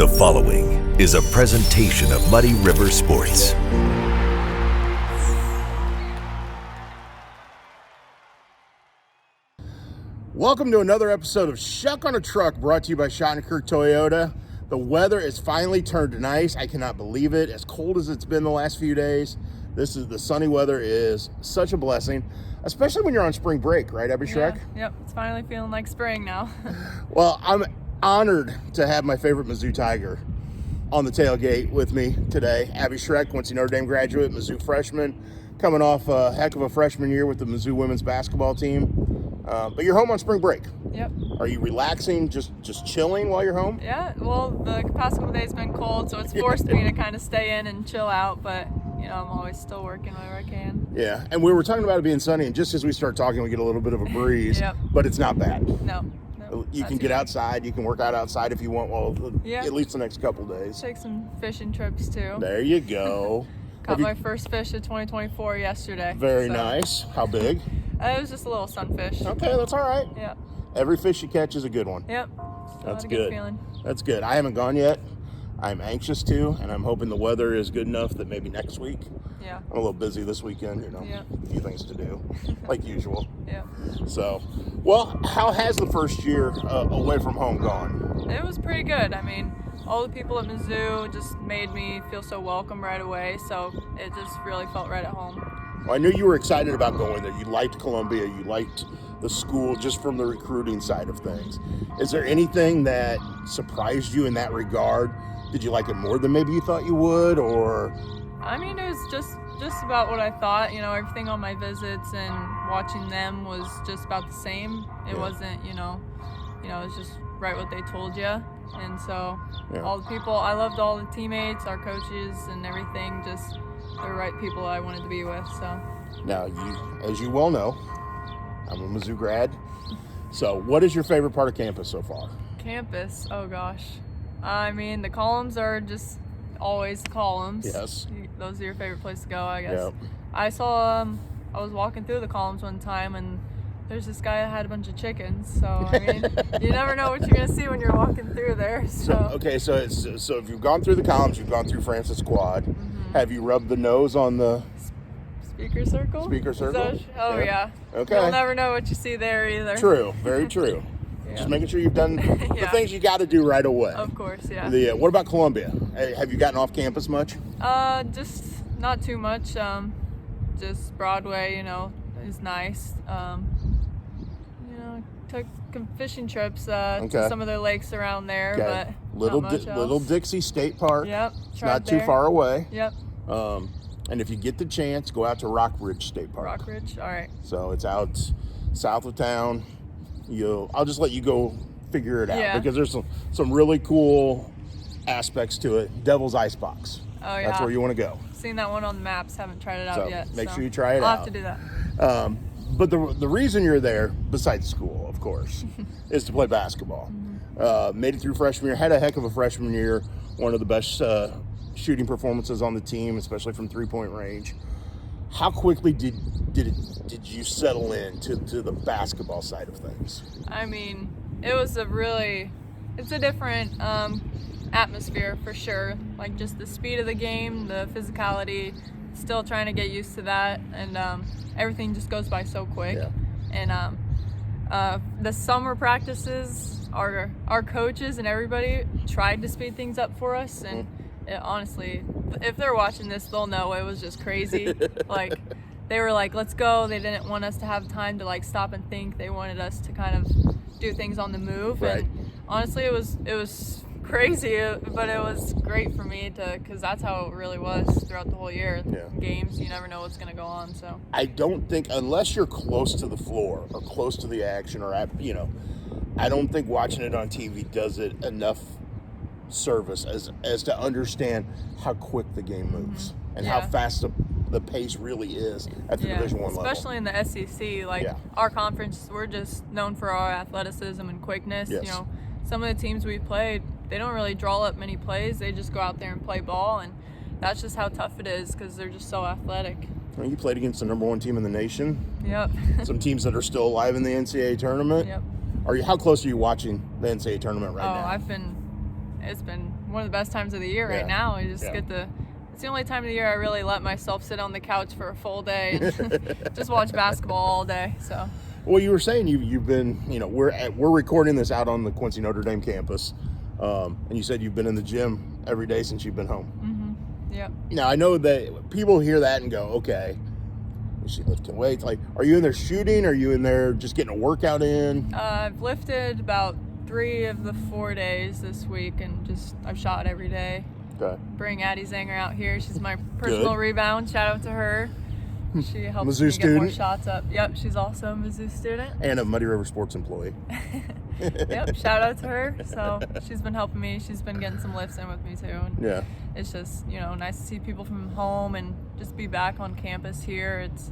The following is a presentation of Muddy River Sports. Welcome to another episode of Schuck on a Truck, brought to you by Schreacke Toyota. The weather is finally turned nice. I cannot believe it. As cold as it's been the last few days, the sunny weather is such a blessing, especially when you're on spring break, right, Abbey Schreacke? Yep, it's finally feeling like spring now. Well, I'm honored to have my favorite Mizzou Tiger on the tailgate with me today. Abbey Schreacke, Quincy Notre Dame graduate, Mizzou freshman, coming off a heck of a freshman year with the Mizzou women's basketball team. But you're home on spring break. Yep. Are you relaxing, just chilling while you're home? Yeah, well, the past couple days been cold, so it's forced me to kind of stay in and chill out, but, you know, I'm always still working whenever I can. Yeah, and we were talking about it being sunny, and just as we start talking, we get a little bit of a breeze, Yep. But it's not bad. No. You can get outside, you can work out outside if you want, at least the next couple days. Take some fishing trips, too. There you go. Caught my first fish of 2024 yesterday. Very nice. How big? It was just a little sunfish. Okay, that's all right. Yep. Every fish you catch is a good one. Yep. That's a good. Feeling. That's good. I haven't gone yet. I'm anxious to, and I'm hoping the weather is good enough that maybe next week. Yeah. I'm a little busy this weekend, a few things to do, like usual. Yeah. So, well, how has the first year away from home gone? It was pretty good. I mean, all the people at Mizzou just made me feel so welcome right away, so it just really felt right at home. Well, I knew you were excited about going there. You liked Columbia. You liked the school just from the recruiting side of things. Is there anything that surprised you in that regard? Did you like it more than maybe you thought you would, or? I mean, it was just about what I thought. You know, everything on my visits and watching them was just about the same. It wasn't, it was just right what they told you. And so all the people, I loved all the teammates, our coaches, and everything. Just the right people I wanted to be with. So now, as you well know, I'm a Mizzou grad. So, what is your favorite part of campus so far? Campus, oh gosh. I mean, the columns are just always columns. Yes. Those are your favorite place to go, I guess. Yep. I saw, I was walking through the columns one time, and there's this guy that had a bunch of chickens. So, I mean, you never know what you're going to see when you're walking through there. So if you've gone through the columns, you've gone through Francis Quad. Mm-hmm. Have you rubbed the nose on the speaker circle? Yeah. Okay. You'll never know what you see there either. True. Very true. Just making sure you've done the things you got to do right away. Of course, yeah. What about Columbia? Have you gotten off campus much? Just not too much. Just Broadway, is nice. Took fishing trips to some of the lakes around there, but Little Dixie State Park. Yep. It's not too far away. Yep. And if you get the chance, go out to Rockridge State Park. Rockridge, all right. So it's out south of town. I'll just let you go figure it out because there's some really cool aspects to it. Devil's Icebox. Oh yeah. That's where you want to go. Seen that one on the maps. Haven't tried it out yet. Make sure you try it out. I'll have to do that. But the reason you're there, besides school, of course, is to play basketball. Mm-hmm. Made it through freshman year. Had a heck of a freshman year. One of the best shooting performances on the team, especially from 3-point range. How quickly did you settle in to the basketball side of things? I mean, it's a different atmosphere for sure. Like just the speed of the game, the physicality, still trying to get used to that, and everything just goes by so quick. Yeah. And the summer practices, our coaches and everybody tried to speed things up for us, and honestly, if they're watching this, they'll know it was just crazy. Like, they were like, let's go. They didn't want us to have time to like stop and think. They wanted us to kind of do things on the move. Right. And honestly, it was crazy, but it was great for me because that's how it really was throughout the whole year. Yeah. Games, you never know what's going to go on. So I don't think, unless you're close to the floor or close to the action I don't think watching it on TV does it enough service as to understand how quick the game moves and how fast the pace really is at the Division I level. Especially in the SEC, our conference, we're just known for our athleticism and quickness. Yes. Some of the teams we've played, they don't really draw up many plays. They just go out there and play ball, and that's just how tough it is because they're just so athletic. Well, you played against the number one team in the nation. Yep. Some teams that are still alive in the NCAA tournament. Yep. How close are you watching the NCAA tournament right now? I've been it's been one of the best times of the year right now. You just get to. It's the only time of the year I really let myself sit on the couch for a full day and just watch basketball all day. So. Well, you were saying you've been, we're recording this out on the Quincy Notre Dame campus, and you said you've been in the gym every day since you've been home. Mm-hmm. Yep. Now I know that people hear that and go, okay, is she lifting weights? Like, are you in there shooting? Are you in there just getting a workout in? I've lifted about 3 of the 4 days this week, and I've shot every day. Okay. Bring Addie Zanger out here. She's my personal rebound. Shout out to her. She helps Mizzou me student. get more shots up. Yep, she's also a Mizzou student. And a Muddy River Sports employee. Yep, shout out to her. So she's been helping me. She's been getting some lifts in with me too. And yeah. It's just, nice to see people from home and just be back on campus here. It's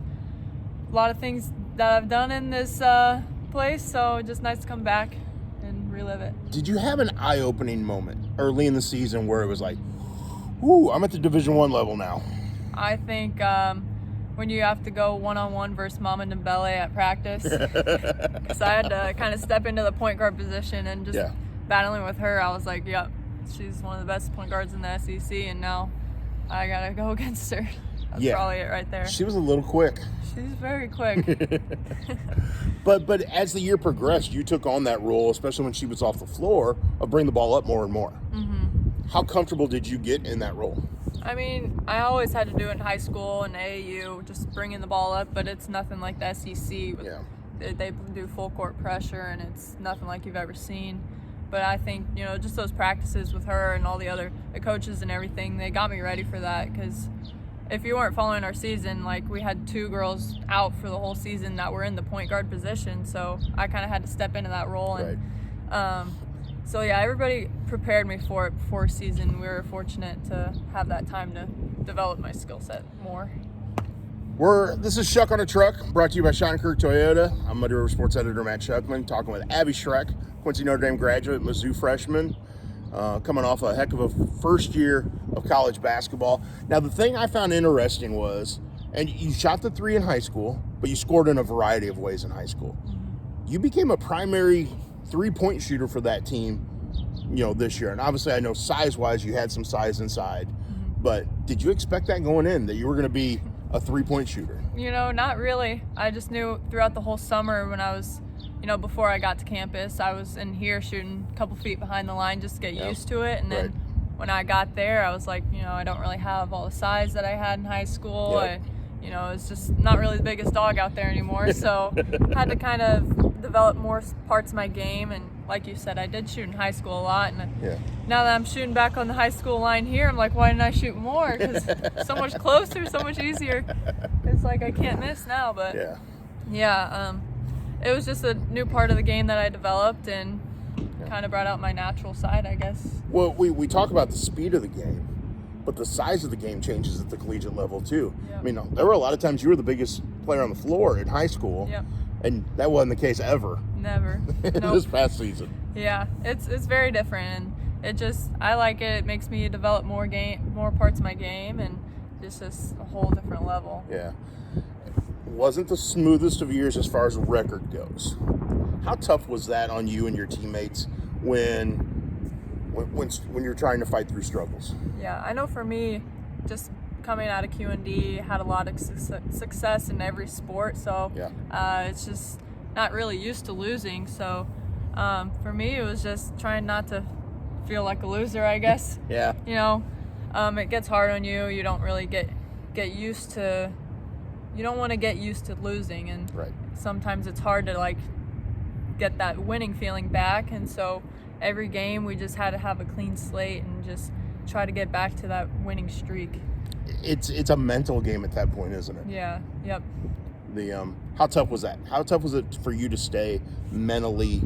a lot of things that I've done in this place, so just nice to come back and relive it. Did you have an eye-opening moment early in the season where it was like, ooh, I'm at the Division I level now? I think when you have to go one-on-one versus Mama Dembele at practice, because I had to kind of step into the point guard position and just battling with her, I was like, yep, she's one of the best point guards in the SEC, and now I got to go against her. That's probably it right there. She was a little quick. She's very quick. But as the year progressed, you took on that role, especially when she was off the floor, of bring the ball up more and more. Mm-hmm. How comfortable did you get in that role? I mean, I always had to do it in high school and AAU, just bringing the ball up, but it's nothing like the SEC. They do full court pressure, and it's nothing like you've ever seen. But I think, just those practices with her and all the coaches and everything, they got me ready for that, because if you weren't following our season, like, we had 2 girls out for the whole season that were in the point guard position, so I kind of had to step into that role. And so everybody prepared me for it before season. We were fortunate to have that time to develop my skill set more. This is Schuck on a Truck, brought to you by Schreacke Toyota. I'm Muddy River Sports Editor Matt Schuckman, talking with Abbey Schreacke, Quincy Notre Dame graduate, Mizzou freshman, coming off a heck of a first year of college basketball. Now, the thing I found interesting was, and you shot the 3 in high school, but you scored in a variety of ways in high school. You became a primary 3-point shooter for that team, this year. And obviously I know size-wise you had some size inside, but did you expect that going in, that you were going to be a 3-point shooter? Not really. I just knew throughout the whole summer when I was, before I got to campus, I was in here shooting a couple feet behind the line just to get used to it. And then when I got there, I was like, I don't really have all the size that I had in high school. It's just not really the biggest dog out there anymore. So had to kind of develop more parts of my game. And like you said, I did shoot in high school a lot. And now that I'm shooting back on the high school line here, I'm like, why didn't I shoot more? Because so much closer, so much easier. It's like I can't miss now. But it was just a new part of the game that I developed and kind of brought out my natural side, I guess. Well, we talk about the speed of the game, but the size of the game changes at the collegiate level too. I mean, there were a lot of times you were the biggest player on the floor in high school, and that wasn't the case ever. Never. This past season. Yeah, it's very different, and I like it. It makes me develop more parts of my game, and it's just a whole different level. Yeah. Wasn't the smoothest of years as far as record goes. How tough was that on you and your teammates when you're trying to fight through struggles? Yeah, I know for me, just coming out of QND, had a lot of success in every sport, so it's just not really used to losing. So for me, it was just trying not to feel like a loser, I guess. It gets hard on you. You don't really get used to. You don't want to get used to losing, and sometimes it's hard to get that winning feeling back. And so every game we just had to have a clean slate and just try to get back to that winning streak. It's a mental game at that point, isn't it? Yeah. Yep. How tough was that? How tough was it for you to stay mentally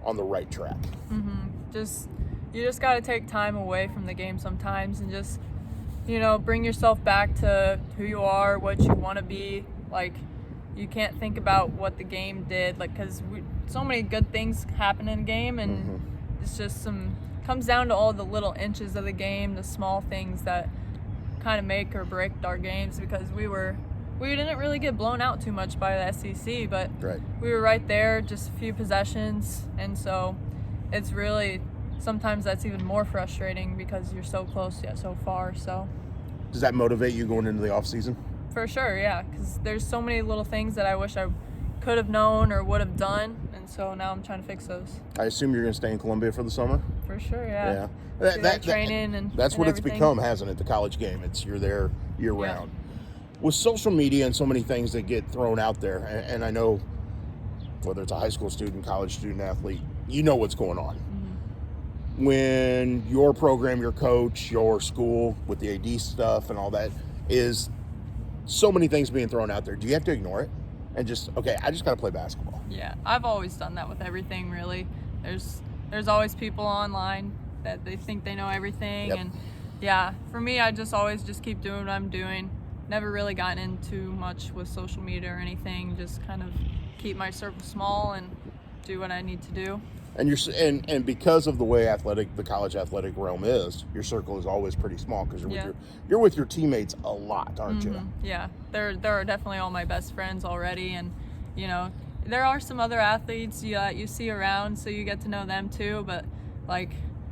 on the right track? You just got to take time away from the game sometimes and just bring yourself back to who you are, what you want to be. You can't think about what the game did, because so many good things happen in a game, and it's just comes down to all the little inches of the game, the small things that kind of make or break our games, because we didn't really get blown out too much by the SEC, but we were right there, just a few possessions, and so it's really sometimes that's even more frustrating because you're so close yet so far. So Does that motivate you going into the off season? for sure, yeah, because there's so many little things that I wish I could have known or would have done, and so now I'm trying to fix those. I assume you're going to stay in Columbia for the summer? For sure, yeah. Yeah. Do that training and that's and what it's everything. become, hasn't it? The college game. You're there year round. With social media and so many things that get thrown out there, and I know whether it's a high school student, college student, athlete, you know what's going on. Mm-hmm. When your program, your coach, your school with the AD stuff and all that is so many things being thrown out there, do you have to ignore it and just, okay, I just got to play basketball? Yeah, I've always done that with everything, really. There's always people online that they think they know everything. Yep. And yeah, for me, I just always just keep doing what I'm doing. Never really gotten into much with social media or anything, just kind of keep my circle small and do what I need to do. And and because of the way the college athletic realm is, your circle is always pretty small because you're with your teammates a lot, aren't you? Yeah, there are definitely all my best friends already, and you know, there are some other athletes you see around, so you get to know them too. But like,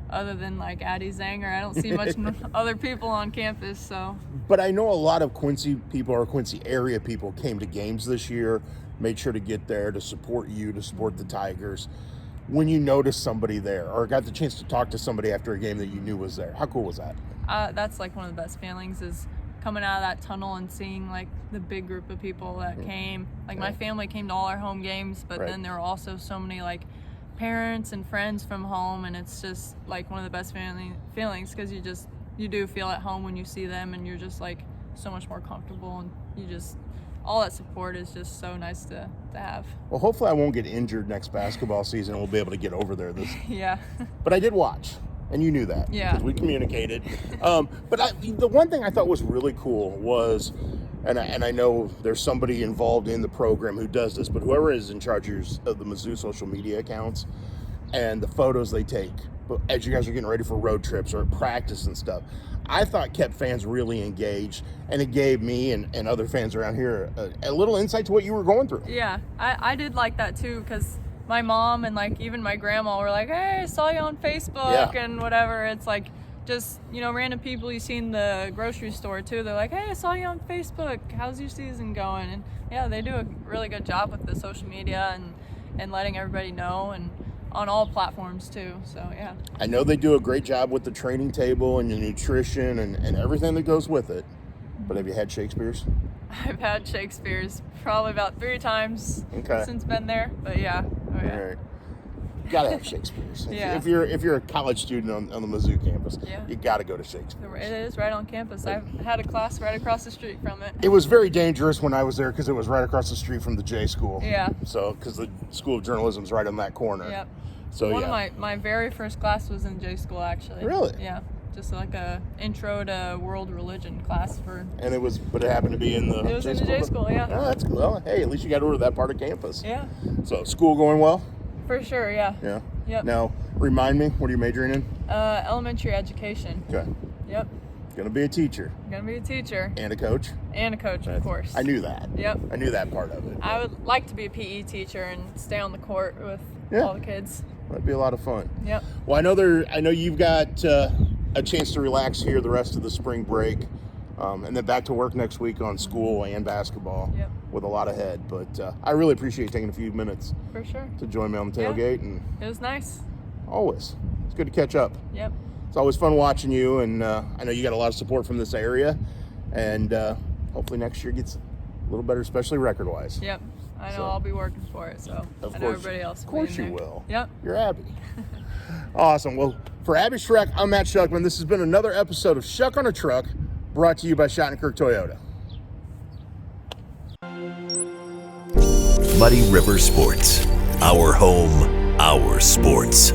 other than like Addie Zanger, I don't see much other people on campus. So. But I know a lot of Quincy people or Quincy area people came to games this year, made sure to get there to support you, to support the Tigers. When you noticed somebody there or got the chance to talk to somebody after a game that you knew was there, how cool was that? That's like one of the best feelings is coming out of that tunnel and seeing like the big group of people that came. Like my family came to all our home games, but then there were also so many like parents and friends from home, and it's just like one of the best feelings because you do feel at home when you see them, and you're just like so much more comfortable, and all that support is just so nice to have. Well, hopefully I won't get injured next basketball season and we'll be able to get over there. Yeah. But I did watch, and you knew that. Yeah. Because we communicated. But the one thing I thought was really cool was, and I know there's somebody involved in the program who does this, but whoever is in charge of the Mizzou social media accounts and the photos they take as you guys are getting ready for road trips or practice and stuff, I thought kept fans really engaged, and it gave me and other fans around here a little insight to what you were going through. Yeah, I did like that too, because my mom and like even my grandma were like, hey, I saw you on Facebook and whatever. It's like just, random people you see in the grocery store too. They're like, hey, I saw you on Facebook. How's your season going? And yeah, they do a really good job with the social media and letting everybody know, and on all platforms too, so yeah. I know they do a great job with the training table and the nutrition and everything that goes with it, but have you had Shakespeare's? I've had Shakespeare's probably about 3 times since been there, but yeah. Oh, yeah. All right. You gotta have Shakespeare's. Yeah. If you're a college student on the Mizzou campus, you gotta go to Shakespeare's. It is right on campus. I've had a class right across the street from it. It was very dangerous when I was there because it was right across the street from the J School. Yeah. So, because the School of Journalism is right on that corner. Yep. So one of my very first class was in J School, actually. Really? Yeah. Just like a intro to world religion class for. And it happened to be in the. It was in the J School, yeah. Oh, that's cool. Well, hey, at least you got over to that part of campus. Yeah. So school going well? For sure, yeah. Yeah. Yep. Now, remind me, what are you majoring in? Elementary education. Okay. Yep. Gonna be a teacher. Gonna be a teacher. And a coach. And a coach, of course. I knew that. Yep. I knew that part of it. I would like to be a PE teacher and stay on the court with all the kids. That'd be a lot of fun. Yep. Well, I know you've got a chance to relax here the rest of the spring break, and then back to work next week on school and basketball with a lot ahead. But I really appreciate taking a few minutes for sure to join me on the tailgate. And it was nice. Always. It's good to catch up. Yep. It's always fun watching you, and I know you got a lot of support from this area, and hopefully next year gets a little better, especially record-wise. Yep. I know I'll be working for it, so I know everybody else will. Of course you will. Yep. You're Abbey. Awesome. Well, for Abbey Schreacke, I'm Matt Schuckman. This has been another episode of Schuck on a Truck, brought to you by Schottenkirk Toyota. Muddy River Sports. Our home, our sports.